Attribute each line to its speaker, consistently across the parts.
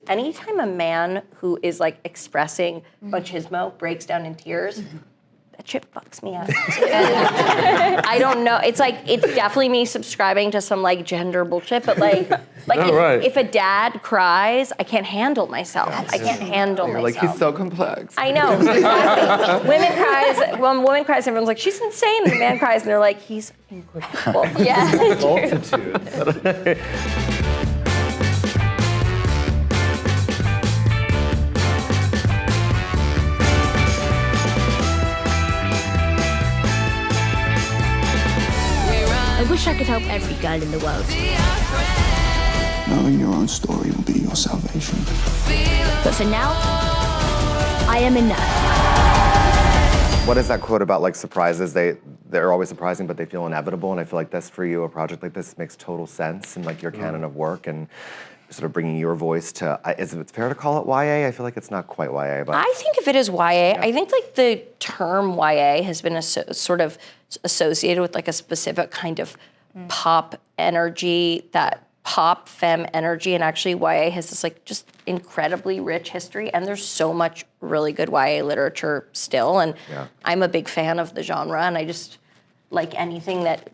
Speaker 1: anytime a man who is like expressing machismo breaks down in tears, that shit fucks me up. I don't know. It's definitely me subscribing to some like gender bullshit, but like if a dad cries, I can't handle myself. I can't handle myself.
Speaker 2: Like, he's so complex.
Speaker 1: I know, exactly. When a woman cries, everyone's like, she's insane. And the man cries, and they're like, he's incredible. Yeah.
Speaker 3: Multitude.
Speaker 4: I wish I could help every girl in the world.
Speaker 5: Knowing your own story will be your salvation.
Speaker 4: But for now, I am enough.
Speaker 2: What is that quote about, like, surprises? They're always surprising, but they feel inevitable, and I feel like that's for you, a project like this makes total sense in, like, your canon of work, and sort of bringing your voice to, is it fair to call it YA? I feel like it's not quite YA, but.
Speaker 1: I think of it as YA. I think like the term YA has been sort of associated with like a specific kind of pop energy, that pop femme energy, and actually YA has this like just incredibly rich history, and there's so much really good YA literature still, and I'm a big fan of the genre, and I just like anything that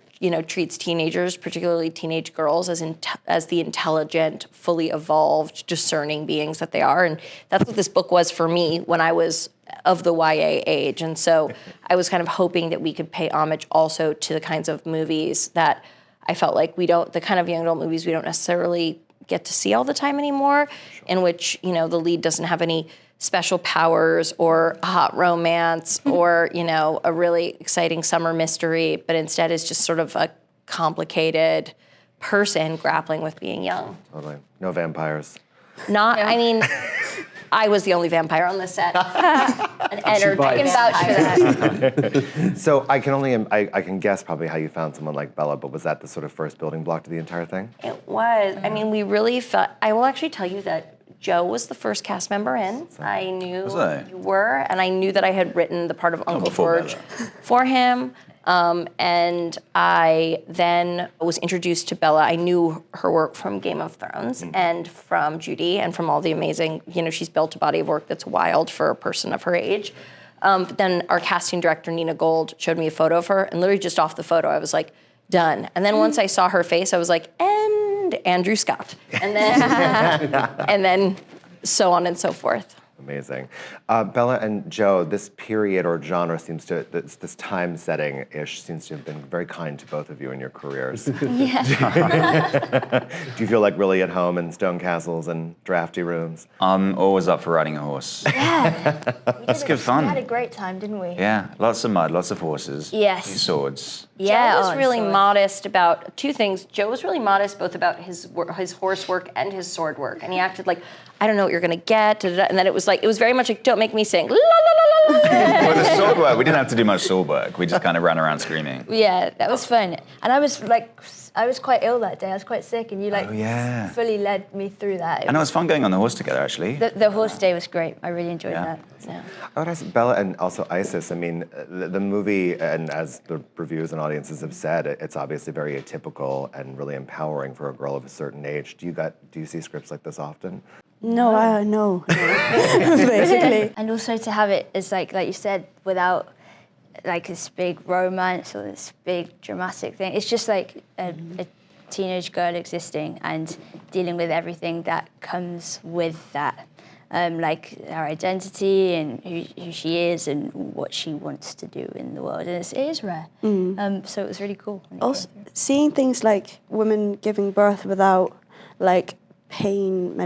Speaker 1: treats teenagers, particularly teenage girls, as the intelligent, fully evolved, discerning beings that they are. And that's what this book was for me when I was of the YA age. And so I was kind of hoping that we could pay homage also to the kinds of movies that I felt like the kind of young adult movies we don't necessarily get to see all the time anymore, in which, the lead doesn't have any special powers or a hot romance or, a really exciting summer mystery, but instead is just sort of a complicated person grappling with being young.
Speaker 2: Totally. No vampires.
Speaker 1: I was the only vampire on the set. I can vouch for that.
Speaker 2: So I can guess probably how you found someone like Bella, but was that the sort of first building block to the entire thing?
Speaker 1: It was. We really felt, I will actually tell you that Joe was the first cast member in. I knew you were, and I knew that I had written the part of Uncle George for him. And I then was introduced to Bella. I knew her work from Game of Thrones and from Judy and from all the amazing, she's built a body of work that's wild for a person of her age. But then our casting director, Nina Gold, showed me a photo of her, and literally just off the photo, I was like, done. And then once I saw her face, I was like, and Andrew Scott. And then, and then so on and so forth.
Speaker 2: Amazing. Bella and Joe, this period or genre this time setting-ish seems to have been very kind to both of you in your careers.
Speaker 1: Yeah.
Speaker 2: Do you feel like really at home in stone castles and drafty rooms?
Speaker 3: I'm always up for riding a horse.
Speaker 6: Yeah.
Speaker 3: It's good fun.
Speaker 6: We had a great time, didn't we?
Speaker 3: Yeah, lots of mud, lots of horses.
Speaker 6: Yes.
Speaker 3: Few swords.
Speaker 1: Yeah, Joe was really modest about two things. Joe was really modest both about his horse work and his sword work, and he acted like, I don't know what you're gonna get, and then it was very much like, don't make me sing, la la la la la.
Speaker 3: Well, the sword work, we didn't have to do much sword work. We just kind of ran around screaming.
Speaker 6: Yeah, that was fun. And I was quite ill that day. I was quite sick, and you fully led me through that.
Speaker 3: And it was fun going on the horse together, actually.
Speaker 6: The horse day was great. I really enjoyed that. Yeah.
Speaker 2: I would ask Bella and also Isis. The movie, and as the reviews and audiences have said, it's obviously very atypical and really empowering for a girl of a certain age. Do you see scripts like this often?
Speaker 7: No, no. Basically.
Speaker 6: And also to have it as like you said, without like this big romance or this big dramatic thing. It's just like a teenage girl existing and dealing with everything that comes with that. Like her identity and who she is and what she wants to do in the world. And it is rare. So it was really cool.
Speaker 7: Also, seeing things like women giving birth without like pain,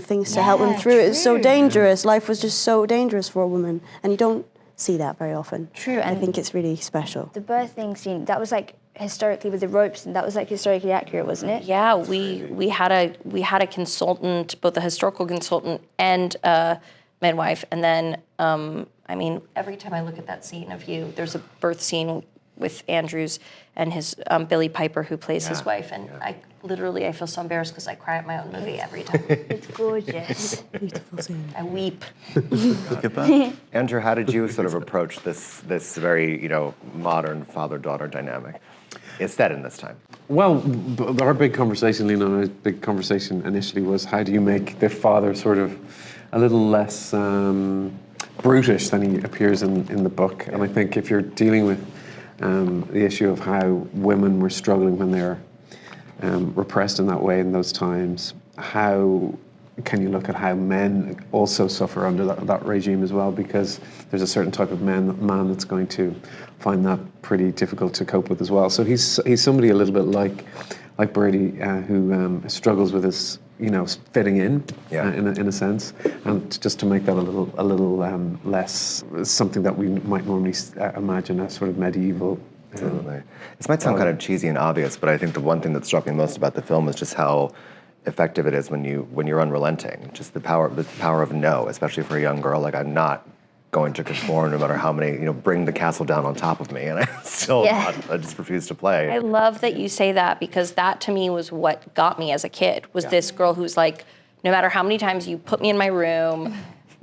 Speaker 7: things to help them through it is so dangerous. Life was just so dangerous for a woman, and you don't see that very often.
Speaker 6: True.
Speaker 7: And I think it's really special.
Speaker 6: The birthing scene, that was like historically with the ropes, and that was like historically accurate, wasn't it?
Speaker 1: Yeah, we had a consultant, both a historical consultant and a midwife, and then every time I look at that scene of you, there's a birth scene with Andrews and his Billy Piper, who plays his wife, and I feel so embarrassed because I cry at my own movie every time.
Speaker 6: It's gorgeous.
Speaker 7: Beautiful scene.
Speaker 1: I weep.
Speaker 2: Andrew, how did you sort of approach this very modern father-daughter dynamic? is set in this time?
Speaker 8: Well, our big conversation, Lena and I's big conversation initially was how do you make the father sort of a little less brutish than he appears in the book. And I think if you're dealing with the issue of how women were struggling when they were repressed in that way in those times, how can you look at how men also suffer under that regime as well? Because there's a certain type of man that's going to find that pretty difficult to cope with as well. So he's somebody a little bit like Birdy, who struggles with his fitting in, in a sense, and just to make that a little less something that we might normally imagine as sort of medieval.
Speaker 2: Absolutely. This might sound kind of cheesy and obvious, but I think the one thing that struck me most about the film is just how effective it is when you're unrelenting. Just the power of no, especially for a young girl. Like, I'm not going to conform no matter how many, bring the castle down on top of me, and I still I just refuse to play.
Speaker 1: I love that you say that, because that to me was what got me as a kid, was this girl who's like, no matter how many times you put me in my room,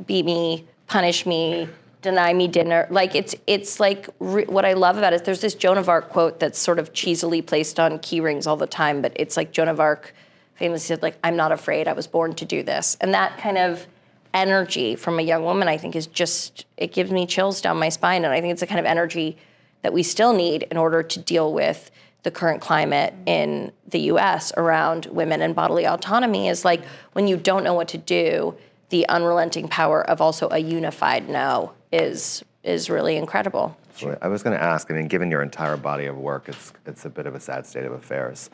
Speaker 1: beat me, punish me, deny me dinner, like it's like what I love about it, there's this Joan of Arc quote that's sort of cheesily placed on key rings all the time, but it's like Joan of Arc famously said, like, I'm not afraid, I was born to do this. And that kind of energy from a young woman, I think, is just, it gives me chills down my spine. And I think it's the kind of energy that we still need in order to deal with the current climate in the US around women and bodily autonomy, is like, when you don't know what to do, the unrelenting power of also a unified no is really incredible.
Speaker 2: I was going to ask, given your entire body of work, it's a bit of a sad state of affairs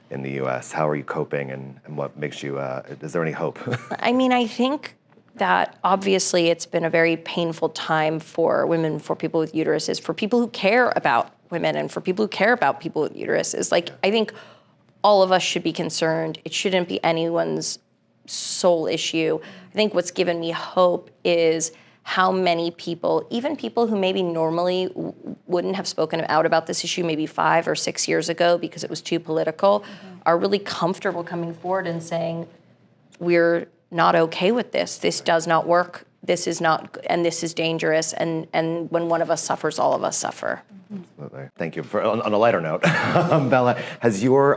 Speaker 2: in the US. How are you coping, and what makes you, is there any hope?
Speaker 1: I think that obviously it's been a very painful time for women, for people with uteruses, for people who care about women, and for people who care about people with uteruses. Like, I think all of us should be concerned. It shouldn't be anyone's sole issue. I think what's given me hope is how many people, even people who maybe normally wouldn't have spoken out about this issue maybe 5 or 6 years ago because it was too political, are really comfortable coming forward and saying, we're not okay with this. This does not work. This is not, and this is dangerous. And when one of us suffers, all of us suffer.
Speaker 2: Absolutely. Thank you. On a lighter note, Bella, has your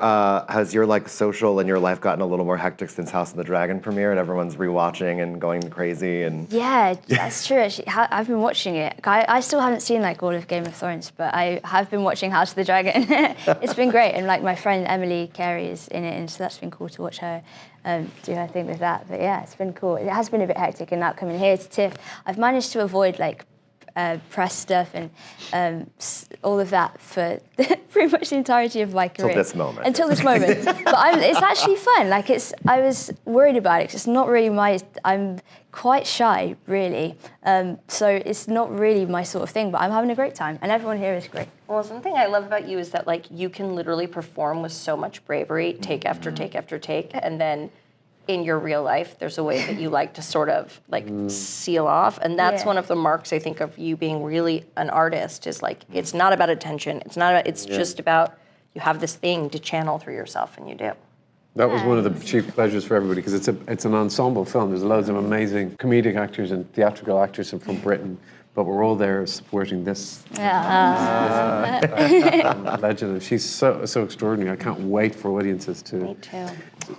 Speaker 2: like social and your life gotten a little more hectic since House of the Dragon premiered? Everyone's rewatching and going crazy, and
Speaker 6: yeah, that's true. Actually, I've been watching it. I still haven't seen like all of Game of Thrones, but I have been watching House of the Dragon. It's been great, and like my friend Emily Carey is in it, and so that's been cool to watch her do her thing with that. But yeah, it's been cool. It has been a bit hectic, and now coming here to TIFF, I've managed to avoid like press stuff and all of that for pretty much the entirety of my career.
Speaker 2: Until this moment.
Speaker 6: Until this moment. But it's actually fun. Like, I was worried about it because it's not really I'm quite shy, really. So it's not really my sort of thing, but I'm having a great time, and everyone here is great.
Speaker 1: Well, something I love about you is that, like, you can literally perform with so much bravery, take after take after take, and then in your real life, there's a way that you like to sort of like seal off. And that's one of the marks, I think, of you being really an artist, is like, it's not about attention. It's just about, you have this thing to channel through yourself, and you do.
Speaker 8: That was one of the chief pleasures for everybody, because it's an ensemble film. There's loads of amazing comedic actors and theatrical actors from Britain, but we're all there supporting this legend. She's so extraordinary. I can't wait for audiences to
Speaker 1: Me too.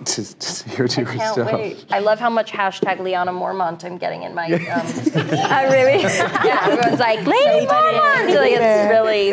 Speaker 8: to hear do her
Speaker 1: Can't
Speaker 8: stuff.
Speaker 1: wait. I love how much hashtag Liana Mormont I'm getting in my.
Speaker 6: Really?
Speaker 1: Yeah, everyone's like, Lady Mormont! Like, it's really.